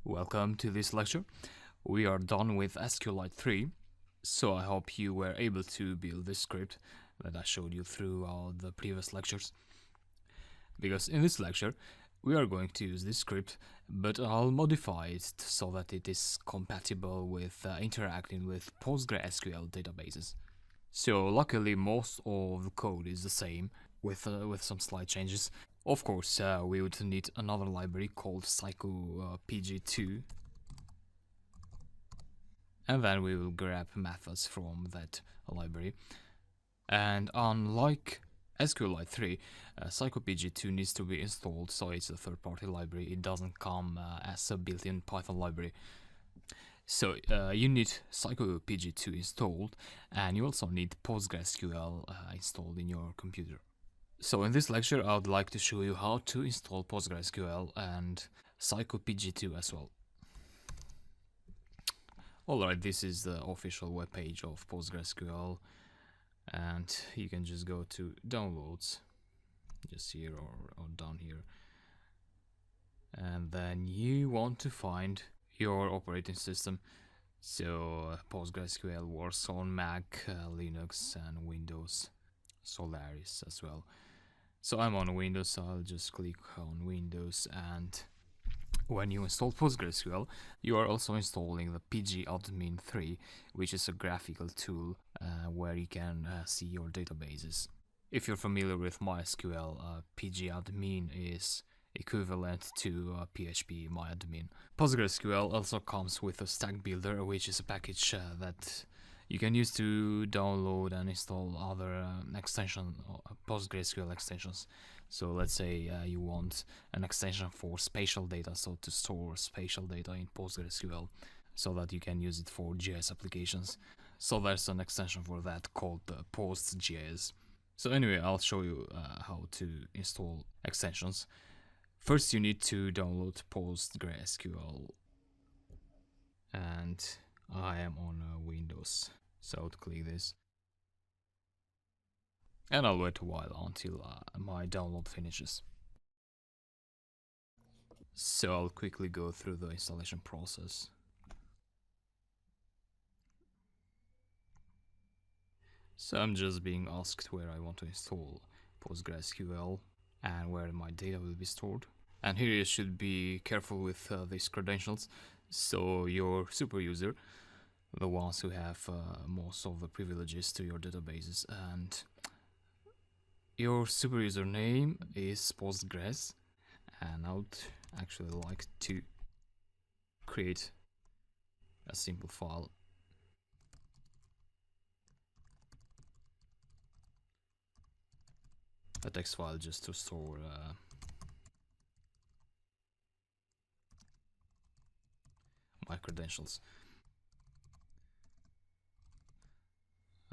Welcome to this lecture. We are done with SQLite 3, so I hope you were able to build this script that I showed you throughout the previous lectures. Because in this lecture, we are going to use this script, but I'll modify it so that it is compatible with interacting with PostgreSQL databases. So luckily most of the code is the same, with some slight changes. Of course, we would need another library called Psycopg2, and then we will grab methods from that library. And unlike SQLite 3, Psycopg2 needs to be installed, so it's a third-party library. It doesn't come as a built-in Python library. So you need Psycopg2 installed, and you also need PostgreSQL installed in your computer. So in this lecture, I would like to show you how to install PostgreSQL and Psycopg2 as well. Alright, this is the official webpage of PostgreSQL, and you can just go to downloads, just here or down here, and then you want to find your operating system. So PostgreSQL works on Mac, Linux and Windows, Solaris as well. So I'm on Windows, so I'll just click on Windows, and when you install PostgreSQL, you are also installing the pgadmin 3, which is a graphical tool where you can see your databases. If you're familiar with MySQL, pgadmin is equivalent to PHP MyAdmin. PostgreSQL also comes with a stack builder, which is a package that you can use to download and install other PostgreSQL extensions. So let's say you want an extension for spatial data, so to store spatial data in PostgreSQL so that you can use it for JS applications. So there's an extension for that called PostGIS. So anyway, I'll show you how to install extensions. First, you need to download PostgreSQL, and I am on Windows, so I'll click this, and I'll wait a while until my download finishes. So I'll quickly go through the installation process. So I'm just being asked where I want to install PostgreSQL and where my data will be stored. And here you should be careful with these credentials. So your super user, the ones who have most of the privileges to your databases, and your super user name is Postgres, and I would actually like to create a simple file. A text file just to store my credentials.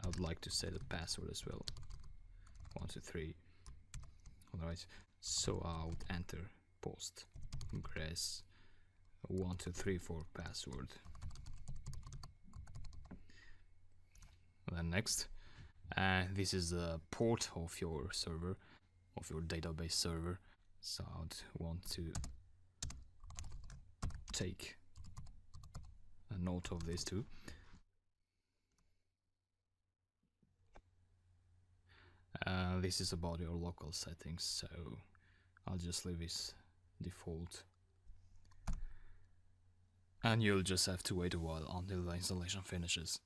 I would like to set a password as well. 1, 2, 3. Alright, so I would enter Postgres 1, 2, 3 for password. Then next, this is the port of your server, of your database server. So I would want to take a note of this too. This is about your local settings, so I'll just leave this default. And you'll just have to wait a while until the installation finishes.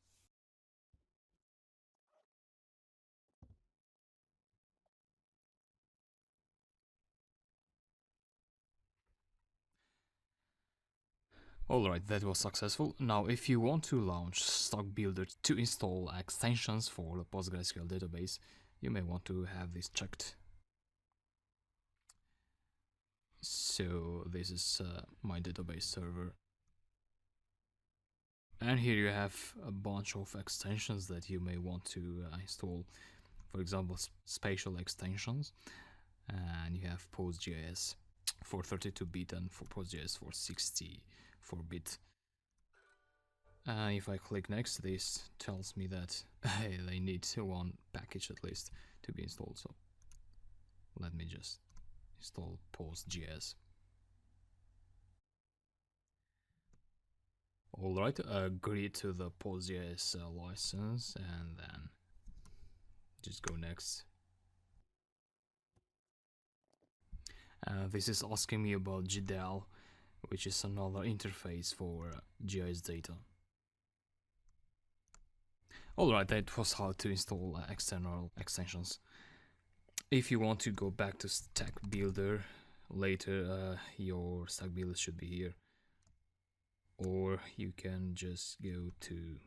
Alright, that was successful. Now if you want to launch Stock Builder to install extensions for the PostgreSQL database, you may want to have this checked. So this is my database server. And here you have a bunch of extensions that you may want to install. For example, spatial extensions. And you have PostGIS for 32-bit and for PostGIS for 64-bit. If I click next, this tells me that they need one package at least to be installed. So let me just install PostGIS. Alright, agree to the PostgreSQL license and then just go next. This is asking me about GDAL, which is another interface for GIS data. Alright, that was how to install external extensions. If you want to go back to Stack Builder later, your Stack Builder should be here. Or you can just go to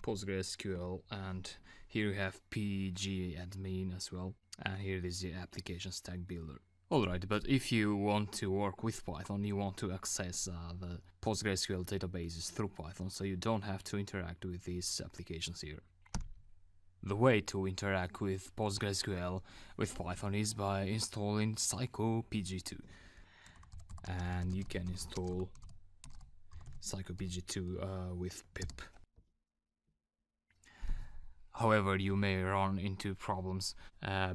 PostgreSQL, and here you have pgadmin as well, and here is the application Stack Builder. Alright, but if you want to work with Python, you want to access the PostgreSQL databases through Python, so you don't have to interact with these applications here. The way to interact with PostgreSQL with Python is by installing Psycopg2. And you can install Psycopg2 with pip. However, you may run into problems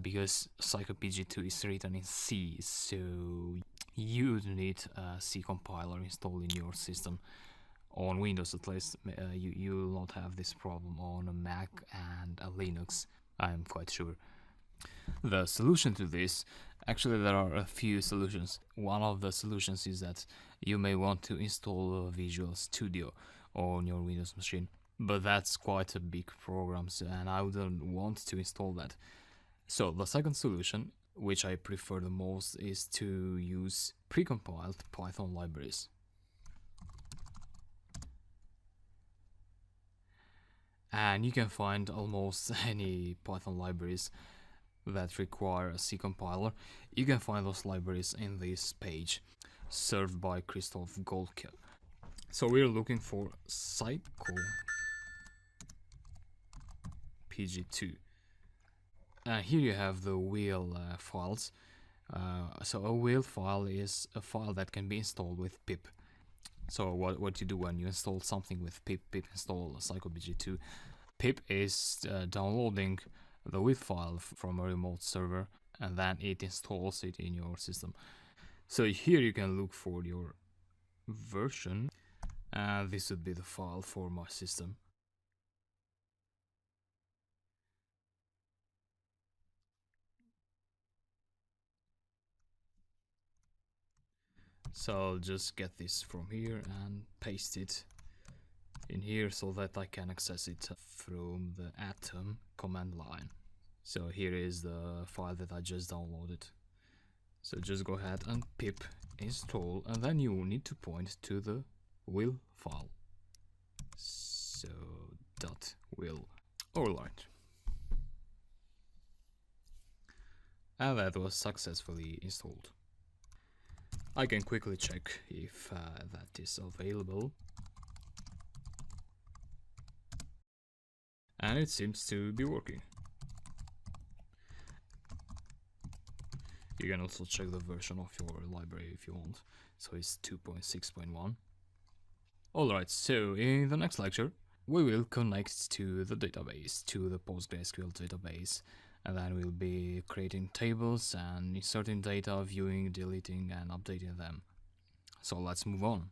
because Psycopg2 is written in C, so you need a C compiler installed in your system. On Windows at least, you will not have this problem on a Mac and a Linux, I'm quite sure. The solution to this, actually there are a few solutions. One of the solutions is that you may want to install Visual Studio on your Windows machine, but that's quite a big program, and I wouldn't want to install that. So the second solution, which I prefer the most, is to use precompiled Python libraries. And you can find almost any Python libraries that require a C compiler. You can find those libraries in this page, served by Christoph Goldke. So we're looking for Psycopg2. Here you have the wheel files. So a wheel file is a file that can be installed with pip. So what you do when you install something with pip install Psycopg2. Pip is downloading the wheel file from a remote server, and then it installs it in your system. So here you can look for your version, and this would be the file for my system. So I'll just get this from here and paste it in here so that I can access it from the Atom command line. So here is the file that I just downloaded. So just go ahead and pip install, and then you need to point to the will file. So .will. Alright. And that was successfully installed. I can quickly check if that is available. And it seems to be working. You can also check the version of your library if you want. So it's 2.6.1. Alright, so in the next lecture, we will connect to the database, to the PostgreSQL database, and then we'll be creating tables and inserting data, viewing, deleting, and updating them. So let's move on.